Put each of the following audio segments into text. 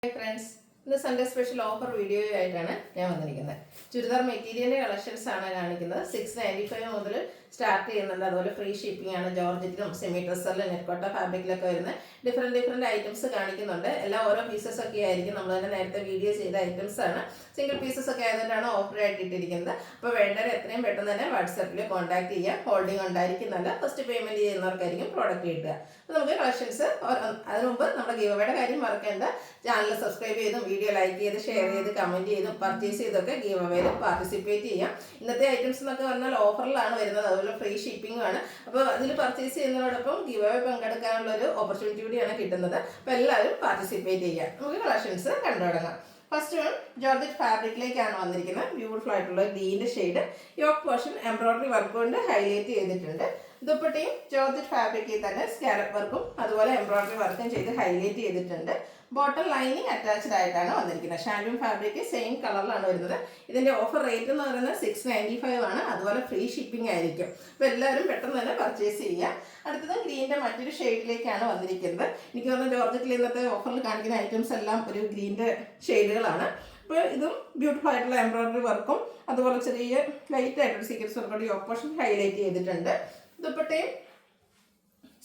Hi friends, ഇന്ന് Sunday special offer video ആയിട്ടാണ് ഞാൻ വന്നിരിക്കുന്നത്. ചുരിദാർ മെറ്റീരിയലിന്റെ കളക്ഷൻസ് ആണ് കാണിക്കുന്നത്. 695 മുതൽ സ്റ്റാർട്ട് ചെയ്യുന്നുണ്ട്. അതുപോലെ ഫ്രീ ഷിപ്പിംഗ് ആണ്. ജോർജറ്റിലും സെമി ഡ്രസ്സറിലും നെറ്റ്കോട്ട ഫാബ്രിക്കിലൊക്കെ വരുന്ന ഡിഫറെന്റ് ഐറ്റംസ് കാണിക്കുന്നുണ്ട്. എല്ലാം ഓരോ പീസസ് ഒക്കെ ആയിരിക്കും. നമ്മൾ തന്നെ നേരത്തെ വീഡിയോ ചെയ്ത ഐറ്റംസ് ആണ്. സിംഗിൾ പീസസ് ഒക്കെ ആയതുകൊണ്ടാണ് ഓഫർ ആയിട്ട് ഇട്ടിരിക്കുന്നത്. അപ്പോൾ വേണ്ടവർ എത്രയും പെട്ടെന്ന് തന്നെ വാട്സാപ്പിൽ കോൺടാക്ട് ചെയ്യുക. ഹോൾഡിംഗ് ഉണ്ടായിരിക്കുന്നല്ല. ഫസ്റ്റ് പേയ്മെന്റ് ചെയ്യുന്നവർക്കായിരിക്കും പ്രോഡക്റ്റ് കിട്ടുക. അപ്പോൾ നമുക്ക് കളക്ഷൻസ് അതിനു മുമ്പ് നമ്മുടെ ഗീവ് അവേയുടെ കാര്യം മറക്കേണ്ട. ചാനൽ സബ്സ്ക്രൈബ് ചെയ്തും വീഡിയോ ലൈക്ക് ചെയ്ത് ഷെയർ ചെയ്ത് കമന്റ് ചെയ്തും പർച്ചേസ് ചെയ്തൊക്കെ ഗീവ് അവേയിൽ പാർട്ടിസിപ്പേറ്റ് ചെയ്യാം. ഇന്നത്തെ ഐറ്റംസ് എന്നൊക്കെ പറഞ്ഞാൽ ഓഫറിലാണ് വരുന്നത്. അതുപോലെ ഫ്രീ ഷിപ്പിംഗും ആണ്. അപ്പോൾ അതിൽ പർച്ചേസ് ചെയ്യുന്നതോടൊപ്പം ഗീവ് അവേ പങ്കെടുക്കാനുള്ള ഒരു ഓപ്പർച്യൂണിറ്റി കൂടിയാണ് കിട്ടുന്നത്. അപ്പോൾ എല്ലാവരും പാർട്ടിസിപ്പേറ്റ് ചെയ്യാം. നമുക്ക് കളക്ഷൻസ് കണ്ടു തുടങ്ങാം. ഫസ്റ്റ് വൺ ജോർജറ്റ് ഫാബ്രിക്കിലേക്കാണ് വന്നിരിക്കുന്നത്. ബ്യൂട്ടിഫുൾ ആയിട്ടുള്ള ഗ്രീൻ്റെ shade. Yoke portion embroidery work കൊണ്ട് ഹൈലൈറ്റ് ചെയ്തിട്ടുണ്ട്. ദുപ്പട്ടയും ജോർജറ്റ് ഫാബ്രിക്കിൽ തന്നെ സ്കാലപ്പ് വർക്കും അതുപോലെ എംബ്രോയിഡറി വർക്കും ചെയ്ത് ഹൈലൈറ്റ് ചെയ്തിട്ടുണ്ട്. ബോട്ടം ലൈനിങ് അറ്റാച്ച്ഡ് ആയിട്ടാണ് വന്നിരിക്കുന്നത്. ഷാൻഡൂൺ ഫാബ്രിക് സെയിം കളറിലാണ് വരുന്നത്. ഇതിന്റെ ഓഫർ റേറ്റ് എന്ന് പറയുന്നത് 695 ആണ്. അതുപോലെ ഫ്രീ ഷിപ്പിംഗ് ആയിരിക്കും. അപ്പോൾ എല്ലാവരും പെട്ടെന്ന് തന്നെ പർച്ചേസ് ചെയ്യുക. അടുത്തത് ഗ്രീൻ്റെ മറ്റൊരു ഷെയ്ഡിലേക്കാണ് വന്നിരിക്കുന്നത്. എനിക്ക് തോന്നുന്നു ജോർജറ്റിൽ ഇന്നത്തെ ഓഫറിൽ കാണിക്കുന്ന ഐറ്റംസ് എല്ലാം ഒരു ഗ്രീൻ്റെ ഷെയ്ഡുകളാണ്. അപ്പോൾ ഇതും ബ്യൂട്ടിഫുൾ ആയിട്ടുള്ള എംബ്രോയിഡറി വർക്കും അതുപോലെ ചെറിയ ലൈറ്റ് ആയിട്ടൊരു സീക്വൻസ് വർക്കോട് യോക്ക് പോർഷൻ ഹൈലൈറ്റ് ചെയ്തിട്ടുണ്ട്. ദുപ്പട്ടയും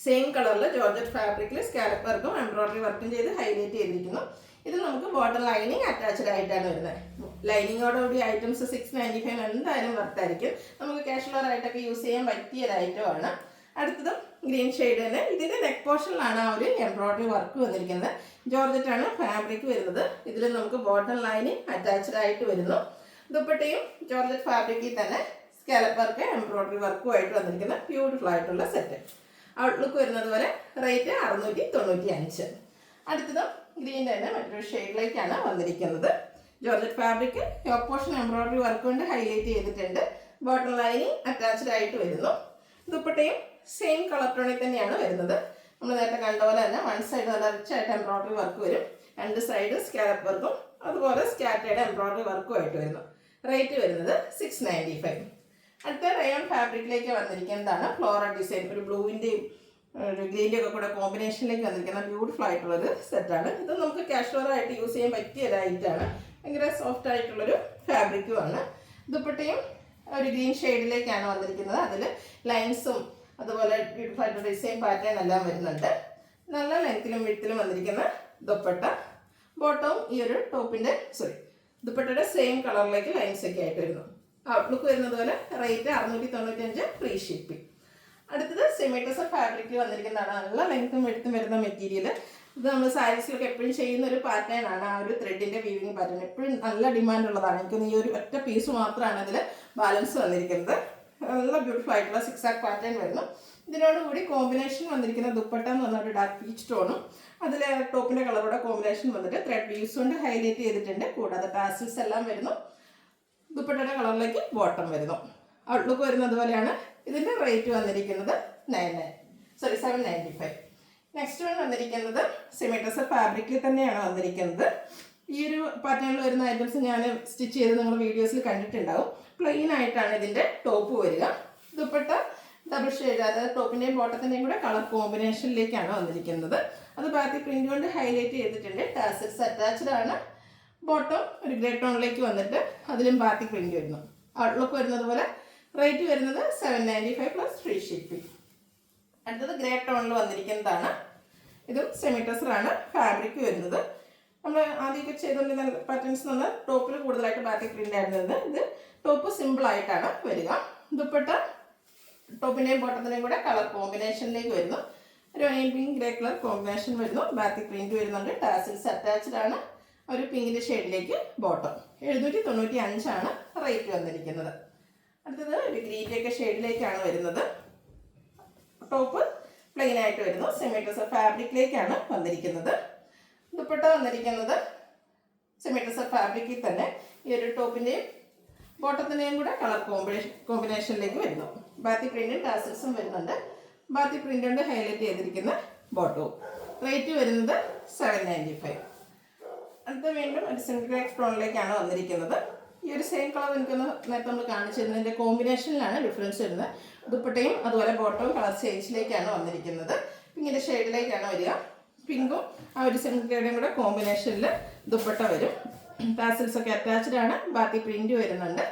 സെയിം കളറിൽ ജോർജറ്റ് ഫാബ്രിക്കിൽ സ്കാലപ്പ് വർക്കും എംബ്രോയിഡറി വർക്കും ചെയ്ത് ഹൈലൈറ്റ് ചെയ്തിരിക്കുന്നു. ഇത് നമുക്ക് ബോർഡർ ലൈനിങ് അറ്റാച്ച്ഡ് ആയിട്ടാണ് വരുന്നത്. ലൈനിങ്ങോടുകൂടി ഐറ്റംസ് 695 എന്തായാലും വർത്തായിരിക്കും. നമുക്ക് കാഷ്വലർ ആയിട്ടൊക്കെ യൂസ് ചെയ്യാൻ പറ്റിയ ഒരു ഐറ്റമാണ്. അടുത്തതും ഗ്രീൻ ഷെയ്ഡ് തന്നെ. ഇതിൻ്റെ നെക്ക് പോർഷനിലാണ് ആ ഒരു എംബ്രോയിഡറി വർക്ക് വന്നിരിക്കുന്നത്. ജോർജറ്റ് ആണ് ഫാബ്രിക് വരുന്നത്. ഇതിൽ നമുക്ക് ബോർഡർ ലൈനിങ് അറ്റാച്ച്ഡ് ആയിട്ട് വരുന്നു. ദുപ്പട്ടയും ജോർജറ്റ് ഫാബ്രിക്കിൽ തന്നെ സ്കാലപ്പ് വർക്ക് എംബ്രോയിഡറി വർക്കും ആയിട്ട് വന്നിരിക്കുന്ന ബ്യൂട്ടിഫുൾ ആയിട്ടുള്ള സെറ്റ്. ഔട്ട്ലുക്ക് വരുന്നത് പോലെ റേറ്റ് 695. അടുത്തത് ഗ്രീൻ്റെ തന്നെ മറ്റൊരു ഷെയ്ഡിലേക്കാണ് വന്നിരിക്കുന്നത്. Georgette fabric yoke portion embroidery work കൊണ്ട് ഹൈലൈറ്റ് ചെയ്തിട്ടുണ്ട്. ബോട്ടം ലൈനിങ് അറ്റാച്ച്ഡ് ആയിട്ട് വരുന്നു. ദുപ്പട്ടയും സെയിം കളർ ടോണിൽ തന്നെയാണ് വരുന്നത്. നമ്മൾ നേരത്തെ കണ്ട പോലെ തന്നെ വൺ സൈഡ് നല്ല റിച്ച് ആയിട്ട് എംബ്രോയിഡറി വർക്ക് വരും. രണ്ട് സൈഡ് സ്കാലപ്പ് വർക്കും അതുപോലെ സ്കാറ്റേഡ് എംബ്രോയിഡറി വർക്കും ആയിട്ട് വരുന്നു. റേറ്റ് വരുന്നത് 695. അടുത്ത റയോൺ ഫാബ്രിക്കിലേക്ക് വന്നിരിക്കുന്നതാണ്. ഫ്ലോറൽ ഡിസൈൻ ഒരു ബ്ലൂവിൻ്റെയും ഒരു ഗ്രീൻ്റെ ഒക്കെ കൂടെ കോമ്പിനേഷനിലേക്ക് വന്നിരിക്കുന്ന ബ്യൂട്ടിഫുൾ ആയിട്ടുള്ളൊരു സെറ്റാണ്. ഇത് നമുക്ക് കാഷ്വലർ ആയിട്ട് യൂസ് ചെയ്യാൻ പറ്റിയ ഒരു ഐറ്റാണ്. ഭയങ്കര സോഫ്റ്റ് ആയിട്ടുള്ളൊരു ഫാബ്രിക്കുമാണ്. ദുപ്പട്ടയും ഒരു ഗ്രീൻ ഷെയ്ഡിലേക്കാണ് വന്നിരിക്കുന്നത്. അതിൽ ലൈൻസും അതുപോലെ ബ്യൂട്ടിഫുൾ ആയിട്ടുള്ള ഡിസൈൻ പാറ്റേൺ എല്ലാം വരുന്നുണ്ട്. നല്ല ലെങ്ത്തിലും വിഡ്ത്തിലും വന്നിരിക്കുന്ന ദുപ്പട്ട. ബോട്ടവും ഈ ഒരു ടോപ്പിൻ്റെ ദുപ്പട്ടയുടെ സെയിം കളറിലേക്ക് ലൈൻസ് ഒക്കെ ആയിട്ട് വരുന്നു. ഔട്ട്ലുക്ക് വരുന്നത് പോലെ റേറ്റ് 695 ഫ്രീ ഷിപ്പിംഗ്. അടുത്തത് സെമി ഡ്രസ്സർ ഫാബ്രിക്കിൽ വന്നിരിക്കുന്നതാണ്. നല്ല ലെങ്ത്തും വെടുത്തും വരുന്ന മെറ്റീരിയൽ. ഇത് നമ്മൾ സാരീസിലൊക്കെ എപ്പോഴും ചെയ്യുന്ന ഒരു പാറ്റേൺ ആണ്. ആ ഒരു ത്രെഡിൻ്റെ വീവിങ് പാറ്റേൺ എപ്പോഴും നല്ല ഡിമാൻഡ് ഉള്ളതാണ്. എനിക്കൊന്ന് ഈ ഒരു ഒറ്റ പീസ് മാത്രമാണ് ഇതിൽ ബാലൻസ് വന്നിരിക്കുന്നത്. നല്ല ബ്യൂട്ടിഫുൾ ആയിട്ടുള്ള സിക്സാക് പാറ്റേൺ വരുന്നു. ഇതിനോടുകൂടി കോമ്പിനേഷൻ വന്നിരിക്കുന്ന ദുപ്പട്ട എന്ന് പറഞ്ഞ ഒരു ഡാർക്ക് പീച്ച് ടോണും അതിൽ ടോപ്പിൻ്റെ കളറോടെ കോമ്പിനേഷൻ വന്നിട്ട് ത്രെഡ് വീവ്സ് കൊണ്ട് ഹൈലൈറ്റ് ചെയ്തിട്ടുണ്ട്. കൂടാതെ ടാസിൽസ് എല്ലാം വരുന്നു. ദുപ്പട്ടയുടെ കളറിലേക്ക് ബോട്ടം വരുന്നു. ഔട്ട്ലുക്ക് വരുന്നത് പോലെയാണ്. ഇതിൻ്റെ റേറ്റ് വന്നിരിക്കുന്നത് 795. നെക്സ്റ്റ് വൺ വന്നിരിക്കുന്നത് സെമി ഡ്രസ്സർ ഫാബ്രിക്കിൽ തന്നെയാണ് വന്നിരിക്കുന്നത്. ഈ ഒരു പാറ്റേണിൽ വരുന്ന ഐറ്റംസ് ഞാൻ സ്റ്റിച്ച് ചെയ്ത് നിങ്ങൾ വീഡിയോസിൽ കണ്ടിട്ടുണ്ടാവും. പ്ലെയിൻ ആയിട്ടാണ് ഇതിൻ്റെ ടോപ്പ് വരിക. ദുപ്പട്ട ഡബിൾ ഷെയ്ഡ്, അതായത് ടോപ്പിൻ്റെയും ബോട്ടത്തിൻ്റെയും കൂടെ കളർ കോമ്പിനേഷനിലേക്കാണ് വന്നിരിക്കുന്നത്. അത് ബാക്കി പ്രിൻ്റ് കൊണ്ട് ഹൈലൈറ്റ് ചെയ്തിട്ടുണ്ട്. ടാസൽസ് അറ്റാച്ച്ഡ് ആണ്. ബോട്ടം ഒരു ഗ്രേ ടോണിലേക്ക് വന്നിട്ട് അതിലും ബാത്തിക് പ്രിന്റ് വരുന്നു. ഔട്ട്ലുക്ക് വരുന്നത് പോലെ. റേറ്റ് വരുന്നത് 795 പ്ലസ് ഫ്രീ ഷിപ്പിംഗ്. അടുത്തത് ഗ്രേ ടോണിൽ വന്നിരിക്കുന്നതാണ്. ഇതും സെമി ഡ്രസ്സറാണ് ഫാബ്രിക് വരുന്നത്. നമ്മൾ ആദ്യമൊക്കെ ചെയ്തുകൊണ്ടിരുന്ന പാറ്റേൺസ് എന്ന് പറഞ്ഞാൽ ടോപ്പിൽ കൂടുതലായിട്ട് ബാത്തിക് പ്രിന്റ് ആയിരുന്നത്. ഇത് ടോപ്പ് സിമ്പിൾ ആയിട്ടാണ് വരിക. ദുപ്പട്ട ടോപ്പിൻ്റെയും ബോട്ടത്തിൻ്റെയും കൂടെ കളർ കോമ്പിനേഷനിലേക്ക് വരുന്നു. ഒരു onion pink grey colour combination വരുന്നു. ബാത്തിക് പ്രിന്റ് വരുന്നുണ്ട്. ടാസിൽസ് അറ്റാച്ച്ഡ് ആണ്. ഒരു പിങ്കിൻ്റെ ഷെയ്ഡിലേക്ക് ബോട്ടം. 795 ആണ് റേറ്റ് വന്നിരിക്കുന്നത്. അടുത്തത് ഒരു ഗ്രീൻ്റെയൊക്കെ ഷെയ്ഡിലേക്കാണ് വരുന്നത്. ടോപ്പ് പ്ലെയിൻ ആയിട്ട് വരുന്നു. സെമി ഡ്രസ്സർ ഫാബ്രിക്കിലേക്കാണ് വന്നിരിക്കുന്നത്. ദുപ്പട്ട വന്നിരിക്കുന്നത് സെമി ഡ്രസ്സർ ഫാബ്രിക്കിൽ തന്നെ ഈ ഒരു ടോപ്പിൻ്റെയും ബോട്ടത്തിൻ്റെയും കൂടെ കളർ കോമ്പിനേഷനിലേക്ക് വരുന്നു. ബാത്തി പ്രിന്റും ടാസിൽസും വരുന്നുണ്ട്. ബാത്തി പ്രിന്റ് കൊണ്ട് ഹൈലൈറ്റ് ചെയ്തിരിക്കുന്ന ബോട്ടവും. റേറ്റ് വരുന്നത് 795. അടുത്ത വീണ്ടും ഒരു സിംഗിൾ ടോണിലേക്കാണ് വന്നിരിക്കുന്നത്. ഈ ഒരു സെയിം കളർ എനിക്കൊന്ന് നേരത്തെ നമ്മൾ കാണിച്ചിരുന്നതിൻ്റെ കോമ്പിനേഷനിലാണ് ഡിഫറൻസ് വരുന്നത്. ദുപ്പട്ടയും അതുപോലെ ബോട്ടവും കളർ ചേഞ്ചിലേക്കാണ് വന്നിരിക്കുന്നത്. പിന്നീട് ഷെയ്ഡിലേക്കാണ് വരിക. പിങ്കും ആ ഒരു സിംഗിളുടെയും കൂടെ കോമ്പിനേഷനിൽ ദുപ്പട്ട വരും. ടാസിൽസ് ഒക്കെ അറ്റാച്ച്ഡ് ആണ്. ബാക്കി പ്രിന്റ് വരുന്നുണ്ട്.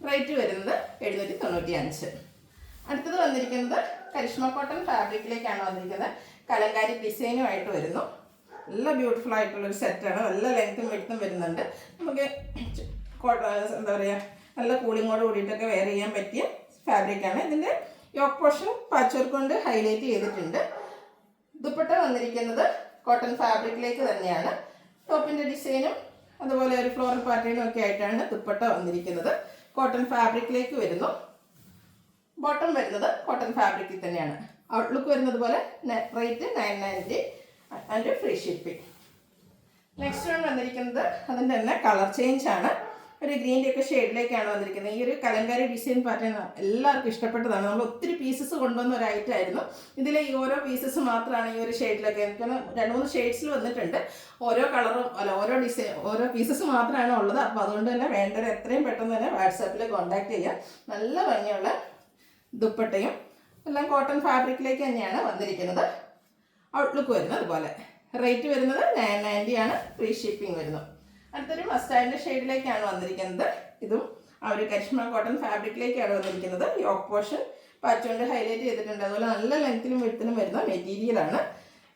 റേറ്റ് വരുന്നത് 795. അടുത്തത് വന്നിരിക്കുന്നത് കരിഷ്മ കോട്ടൺ ഫാബ്രിക്കിലേക്കാണ് വന്നിരിക്കുന്നത്. കലങ്കാരി ഡിസൈനുമായിട്ട് വരുന്നു. നല്ല ബ്യൂട്ടിഫുൾ ആയിട്ടുള്ളൊരു സെറ്റാണ്. നല്ല ലെങ്ത്തും വെടുത്തും വരുന്നുണ്ട്. നമുക്ക് എന്താ പറയുക, നല്ല കൂളിങ്ങോട് കൂടിയിട്ടൊക്കെ വെയർ ചെയ്യാൻ പറ്റിയ ഫാബ്രിക്കാണ്. ഇതിൻ്റെ യോക്ക് പോർഷൻ പാച്ച് വർക്ക് കൊണ്ട് ഹൈലൈറ്റ് ചെയ്തിട്ടുണ്ട്. ദുപ്പട്ട വന്നിരിക്കുന്നത് കോട്ടൺ ഫാബ്രിക്കിലേക്ക് തന്നെയാണ്. ടോപ്പിൻ്റെ ഡിസൈനും അതുപോലെ ഒരു ഫ്ലോറൽ പാറ്റേണും ഒക്കെ ആയിട്ടാണ് ദുപ്പട്ട വന്നിരിക്കുന്നത്. കോട്ടൺ ഫാബ്രിക്കിലേക്ക് വരുന്നു. ബോട്ടം വരുന്നത് കോട്ടൺ ഫാബ്രിക്കിൽ തന്നെയാണ്. ഔട്ട്ലുക്ക് വരുന്നത് പോലെ rate 990 and free shipping. Next one വന്നിരിക്കുന്നത് അതിൻ്റെ തന്നെ കളർ ചേഞ്ച് ആണ്. ഒരു ഗ്രീൻ്റെ ഒക്കെ ഷെയ്ഡിലേക്കാണ് വന്നിരിക്കുന്നത്. ഈ ഒരു കലങ്കാരി ഡിസൈൻ പാറ്റേൺ എല്ലാവർക്കും ഇഷ്ടപ്പെട്ടതാണ്. നമ്മൾ ഒത്തിരി പീസസ് കൊണ്ടുവന്ന ഒരു ഐറ്റം ആയിരുന്നു. ഇതിലെ ഈ ഓരോ പീസസ് മാത്രമാണ് ഈ ഒരു ഷെയ്ഡിലൊക്കെ. എനിക്ക് 2-3 ഷെയ്ഡ്സിൽ വന്നിട്ടുണ്ട്. ഓരോ കളറും ഓരോ ഡിസൈൻ ഓരോ പീസസ് മാത്രമാണ് ഉള്ളത്. അപ്പോൾ അതുകൊണ്ട് തന്നെ വേണ്ടവർ എത്രയും പെട്ടെന്ന് തന്നെ വാട്സാപ്പിൽ കോൺടാക്ട് ചെയ്യാം. നല്ല ഭംഗിയുള്ള ദുപ്പട്ടയും എല്ലാം കോട്ടൺ ഫാബ്രിക്കിലേക്ക് തന്നെയാണ് വന്നിരിക്കുന്നത്. ഔട്ട്ലുക്ക് വരുന്നത് അതുപോലെ. റേറ്റ് വരുന്നത് 990 ആണ്. ഫ്രീ ഷിപ്പിംഗ് വരുന്നു. അടുത്തൊരു മസ്റ്റാർഡിൻ്റെ ഷെയ്ഡിലേക്കാണ് വന്നിരിക്കുന്നത്. ഇതും ആ ഒരു കരിഷ്മ കോട്ടൺ ഫാബ്രിക്കിലേക്കാണ് വന്നിരിക്കുന്നത്. യോക്ക് പോർഷൻ പാച്ച് കൊണ്ട് ഹൈലൈറ്റ് ചെയ്തിട്ടുണ്ട്. അതുപോലെ നല്ല ലെങ്ത്തിലും വിഡ്ത്തിലും വരുന്ന മെറ്റീരിയലാണ്.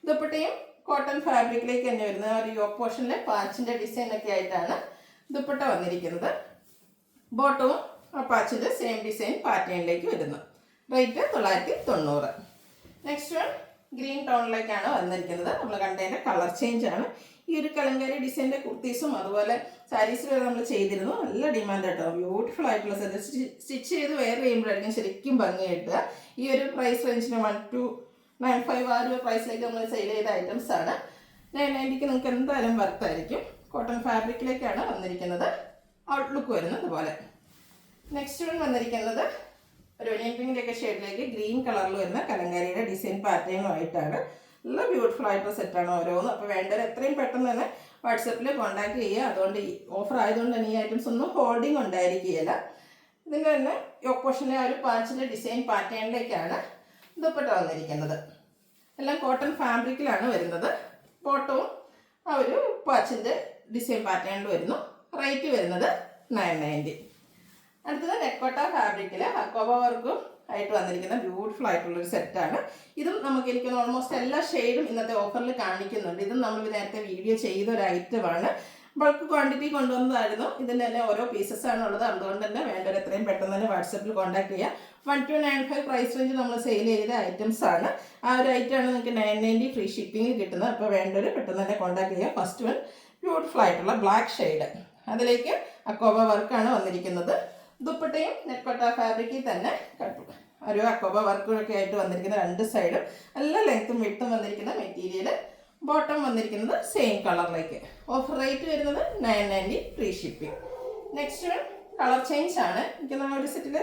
ദുപ്പട്ടയും കോട്ടൺ ഫാബ്രിക്കിലേക്ക് തന്നെ വരുന്നത്. ആ ഒരു യോക്ക് പോർഷനിലെ പാച്ചിൻ്റെ ഡിസൈനൊക്കെ ആയിട്ടാണ് ദുപ്പട്ട വന്നിരിക്കുന്നത്. ബോട്ടവും ആ പാച്ചിൻ്റെ സെയിം ഡിസൈൻ പാറ്റേണിലേക്ക് വരുന്നു. റേറ്റ് 990. നെക്സ്റ്റ് വൺ ഗ്രീൻ ടോണിലേക്കാണ് വന്നിരിക്കുന്നത്. നമ്മൾ കണ്ടതിൻ്റെ കളർ ചേഞ്ച് ആണ്. ഈ ഒരു കലങ്കാരി ഡിസൈൻ്റെ കുർത്തീസും അതുപോലെ സാരീസ് വരെ നമ്മൾ ചെയ്തിരുന്നു. നല്ല ഡിമാൻഡ് കേട്ടോ. ബ്യൂട്ടിഫുൾ ആയിട്ടുള്ള സ്റ്റിച്ച് ചെയ്ത് വെയർ ചെയ്യുമ്പോഴായിരിക്കും ശരിക്കും ഭംഗി കിട്ടുക. ഈ ഒരു പ്രൈസ് റേഞ്ചിന് 1295 ആ ഒരു പ്രൈസിലേക്ക് നമ്മൾ സെയിൽ ചെയ്ത ഐറ്റംസ് ആണ്. 990 നിങ്ങൾക്ക് എന്തായാലും വർത്തായിരിക്കും. കോട്ടൺ ഫാബ്രിക്കിലേക്കാണ് വന്നിരിക്കുന്നത്. ഔട്ട്ലുക്ക് വരുന്നത് അതുപോലെ. നെക്സ്റ്റ് വൺ വന്നിരിക്കുന്നത് ഒരു ഒനിയൻ പിങ്കിൻ്റെ ഒക്കെ ഷെയ്ഡിലേക്ക് ഗ്രീൻ കളറിൽ വരുന്ന കലങ്കാരിയുടെ ഡിസൈൻ പാറ്റേണുമായിട്ടാണ്. നല്ല ബ്യൂട്ടിഫുൾ ആയിട്ടുള്ള സെറ്റാണ് ഓരോന്നും. അപ്പോൾ വേണ്ടവർ എത്രയും പെട്ടെന്ന് തന്നെ വാട്സപ്പിൽ കോൺടാക്ട് ചെയ്യുക. അതുകൊണ്ട് ഈ ഓഫർ ആയതുകൊണ്ട് തന്നെ ഈ ഐറ്റംസ് ഒന്നും ഹോൾഡിംഗ് ഉണ്ടായിരിക്കുകയില്ല. ഇതിൻ്റെ തന്നെ യോക്ക് പോർഷനിലെ ആ ഒരു പാച്ചിൻ്റെ ഡിസൈൻ പാറ്റേണിലേക്കാണ് ദുപ്പട്ട വന്നിരിക്കുന്നത്. എല്ലാം കോട്ടൺ ഫാബ്രിക്കിലാണ് വരുന്നത്. ബോട്ടവും ആ ഒരു പാച്ചിൻ്റെ ഡിസൈൻ പാറ്റേണിൽ വരുന്നു. റേറ്റ് വരുന്നത് 990. അടുത്തത് നെക്കോട്ട ഫാബ്രിക്കിൽ അക്കോബ വർക്കും ആയിട്ട് വന്നിരിക്കുന്ന ബ്യൂട്ടിഫുൾ ആയിട്ടുള്ളൊരു സെറ്റാണ്. ഇതും നമുക്ക് എനിക്ക് ഓൾമോസ്റ്റ് എല്ലാ ഷെയ്ഡും ഇന്നത്തെ ഓഫറിൽ കാണിക്കുന്നുണ്ട്. ഇതും നമ്മൾ നേരത്തെ വീഡിയോ ചെയ്തൊരു ഐറ്റമാണ്. ബൾക്ക് ക്വാണ്ടിറ്റി കൊണ്ടുവന്നതായിരുന്നു. ഇതിൻ്റെ തന്നെ ഓരോ പീസസ് ആണ് ഉള്ളത്. അതുകൊണ്ട് തന്നെ വേണ്ടവർ എത്രയും പെട്ടെന്ന് തന്നെ വാട്സപ്പിൽ കോൺടാക്ട് ചെയ്യുക. 1295 പ്രൈസ് റേഞ്ച് നമ്മൾ സെയിൽ ചെയ്ത ഐറ്റംസ് ആണ്. ആ ഒരു ഐറ്റമാണ് നിങ്ങൾക്ക് 990 ഫ്രീ ഷിപ്പിംഗ് കിട്ടുന്നത്. അപ്പോൾ വേണ്ടവർ പെട്ടെന്ന് തന്നെ കോൺടാക്ട് ചെയ്യുക. ഫസ്റ്റ് വൺ ബ്യൂട്ടിഫുൾ ആയിട്ടുള്ള ബ്ലാക്ക് ഷെയ്ഡ്. അതിലേക്ക് അക്കോബ വർക്കാണ് വന്നിരിക്കുന്നത്. ദുപ്പട്ടയും നെക്കോട്ട ഫാബ്രിക്കിൽ തന്നെ ഒരു അക്കോബ വർക്കൊക്കെ ആയിട്ട് വന്നിരിക്കുന്ന 2 സൈഡും നല്ല ലെങ്ത്തും വിട്ടും വന്നിരിക്കുന്ന മെറ്റീരിയൽ. ബോട്ടം വന്നിരിക്കുന്നത് സെയിം കളറിലേക്ക്. ഓഫർ റേറ്റ് വരുന്നത് 990 free shipping. Next colour change ആണ്. എനിക്ക് ഒരു സെറ്റിൽ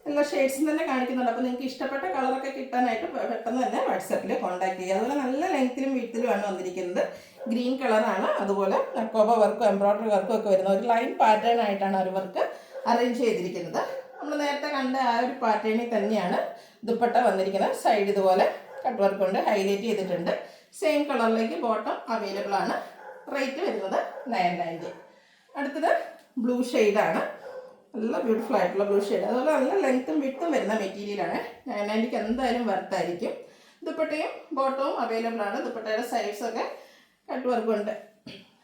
എല്ലാ ഷെയ്ഡ്സും തന്നെ കാണിക്കുന്നുണ്ട്. അപ്പോൾ നിങ്ങൾക്ക് ഇഷ്ടപ്പെട്ട കളറൊക്കെ കിട്ടാനായിട്ട് പെട്ടെന്ന് തന്നെ വാട്സാപ്പിൽ കോൺടാക്ട് ചെയ്യുക. അതുപോലെ നല്ല ലെങ്ത്തിലും വിട്ടുമാണ് വന്നിരിക്കുന്നത്. ഗ്രീൻ കളറാണ്. അതുപോലെ അക്കോബ വർക്കും എംബ്രോയ്ഡറി വർക്കും ഒക്കെ വരുന്ന ഒരു ലൈൻ പാറ്റേൺ ആയിട്ടാണ് ഒരു വർക്ക് അറേഞ്ച് ചെയ്തിരിക്കുന്നത്. നമ്മൾ നേരത്തെ കണ്ട ആ ഒരു പാറ്റേണിൽ തന്നെയാണ് ദുപ്പട്ട വന്നിരിക്കുന്നത്. സൈഡ് ഇതുപോലെ കട്ട് വർക്ക് കൊണ്ട് ഹൈലൈറ്റ് ചെയ്തിട്ടുണ്ട്. സെയിം കളറിലേക്ക് ബോട്ടം അവൈലബിൾ ആണ്. റേറ്റ് വരുന്നത് 990. അടുത്തത് ബ്ലൂ ഷെയ്ഡാണ്. നല്ല ബ്യൂട്ടിഫുൾ ആയിട്ടുള്ള ബ്ലൂ ഷെയ്ഡ്. അതുപോലെ നല്ല ലെങ്ത്തും വിട്ടും വരുന്ന മെറ്റീരിയലാണ്. 990 എന്തായാലും വർത്തായിരിക്കും. ദുപ്പട്ടയും ബോട്ടവും അവൈലബിൾ ആണ്. ദുപ്പട്ടയുടെ സൈഡ്സൊക്കെ കട്ട് വർക്ക് കൊണ്ട്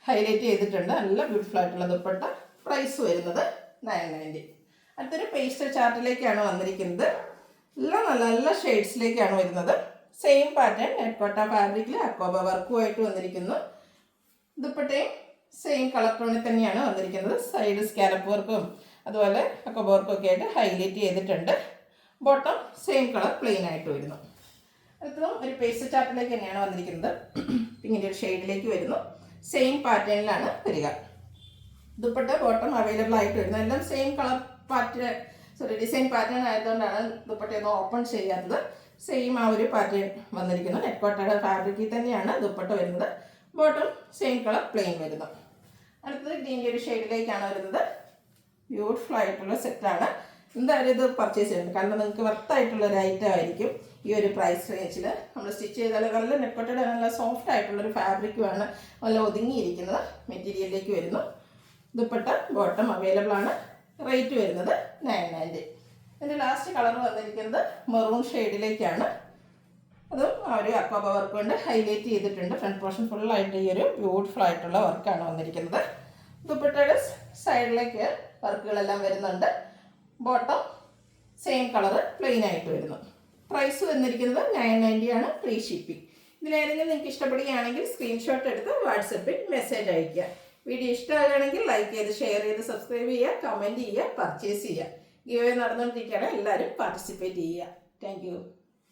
ഹൈലൈറ്റ് ചെയ്തിട്ടുണ്ട്. നല്ല ബ്യൂട്ടിഫുൾ ആയിട്ടുള്ള ദുപ്പട്ട. പ്രൈസ് വരുന്നത് 990. അടുത്തൊരു പേസ്റ്റൽ ചാർട്ടിലേക്കാണ് വന്നിരിക്കുന്നത്. എല്ലാം നല്ല നല്ല ഷെയ്ഡ്സിലേക്കാണ് വരുന്നത്. സെയിം പാറ്റേൺ നെക്കോട്ട ഫാബ്രിക്കിൽ അക്കോബ വർക്കുമായിട്ട് വന്നിരിക്കുന്നു. ദുപ്പട്ടയും സെയിം കളർ ടോണിൽ തന്നെയാണ് വന്നിരിക്കുന്നത്. സൈഡ് സ്കാലപ്പ് വർക്കും അതുപോലെ അക്കോബ വർക്കും ഒക്കെ ആയിട്ട് ഹൈലൈറ്റ് ചെയ്തിട്ടുണ്ട്. ബോട്ടം സെയിം കളർ പ്ലെയിൻ ആയിട്ട് വരുന്നു. അടുത്തതും ഒരു പേസ്റ്റൽ ചാർട്ടിലേക്ക് തന്നെയാണ് വന്നിരിക്കുന്നത്. പിന്നീട് ഒരു ഷെയ്ഡിലേക്ക് വരുന്നു. സെയിം പാറ്റേണിലാണ് വരിക. ദുപ്പട്ട ബോട്ടം അവൈലബിൾ ആയിട്ട് വരുന്നത്. എല്ലാം സെയിം കളർ ഡിസൈൻ പാറ്റേൺ ആയതുകൊണ്ടാണ് ദുപ്പട്ടയൊന്നും ഓപ്പൺ ചെയ്യാത്തത്. സെയിം ആ ഒരു പാറ്റേൺ വന്നിരിക്കുന്നു. നെക്കോട്ടയുടെ ഫാബ്രിക്കിൽ തന്നെയാണ് ദുപ്പട്ട വരുന്നത്. ബോട്ടം സെയിം കളർ പ്ലെയിൻ വരുന്നു. അടുത്തത് ഗ്രീൻ്റെ ഒരു ഷെയ്ഡിലേക്കാണ് വരുന്നത്. ബ്യൂട്ടിഫുൾ ആയിട്ടുള്ള സെറ്റാണ്. എന്തായാലും ഇത് പർച്ചേസ് ചെയ്യണം, കാരണം നിങ്ങൾക്ക് വർത്തായിട്ടുള്ളൊരു ഐറ്റം ആയിരിക്കും. ഈ ഒരു പ്രൈസ് റേഞ്ചിൽ നമ്മൾ സ്റ്റിച്ച് ചെയ്താൽ നല്ല നെറ്റ്പട്ടയുടെ നല്ല സോഫ്റ്റ് ആയിട്ടുള്ളൊരു ഫാബ്രിക്കുമാണ്, നല്ല ഒതുങ്ങിയിരിക്കുന്നത് മെറ്റീരിയലിലേക്ക് വരുന്നു. ദുപ്പട്ട ബോട്ടം അവൈലബിൾ ആണ്. റേറ്റ് വരുന്നത് 990. ഇതിൻ്റെ ലാസ്റ്റ് കളർ വന്നിരിക്കുന്നത് മെറൂൺ ഷെയ്ഡിലേക്കാണ്. അതും ആ ഒരു അക്വാബ വർക്ക് കൊണ്ട് ഹൈലൈറ്റ് ചെയ്തിട്ടുണ്ട്. ഫ്രണ്ട് പോർഷൻ ഫുള്ളായിട്ട് ഈ ഒരു ബ്യൂട്ടിഫുൾ ആയിട്ടുള്ള വർക്കാണ് വന്നിരിക്കുന്നത്. ദുപ്പട്ടയുടെ സൈഡിലേക്ക് വർക്കുകളെല്ലാം വരുന്നുണ്ട്. ബോട്ടം സെയിം കളറ് പ്ലെയിൻ ആയിട്ട് വരുന്നു. പ്രൈസ് വന്നിരിക്കുന്നത് 990 ആണ്, ഫ്രീ ഷിപ്പിംഗ്. ഇതിലേതെങ്കിലും നിങ്ങൾക്ക് ഇഷ്ടപ്പെടുകയാണെങ്കിൽ സ്ക്രീൻഷോട്ട് എടുത്ത് വാട്സപ്പിൽ മെസ്സേജ് അയയ്ക്കുക. വീഡിയോ ഇഷ്ടമാകുകയാണെങ്കിൽ ലൈക്ക് ചെയ്ത് ഷെയർ ചെയ്ത് സബ്സ്ക്രൈബ് ചെയ്യുക, കമൻറ്റ് ചെയ്യുക, പർച്ചേസ് ചെയ്യുക. ഗിവ് അവേ നടന്നുകൊണ്ടിരിക്കുകയാണ്, എല്ലാവരും പാർട്ടിസിപ്പേറ്റ് ചെയ്യുക. Thank you.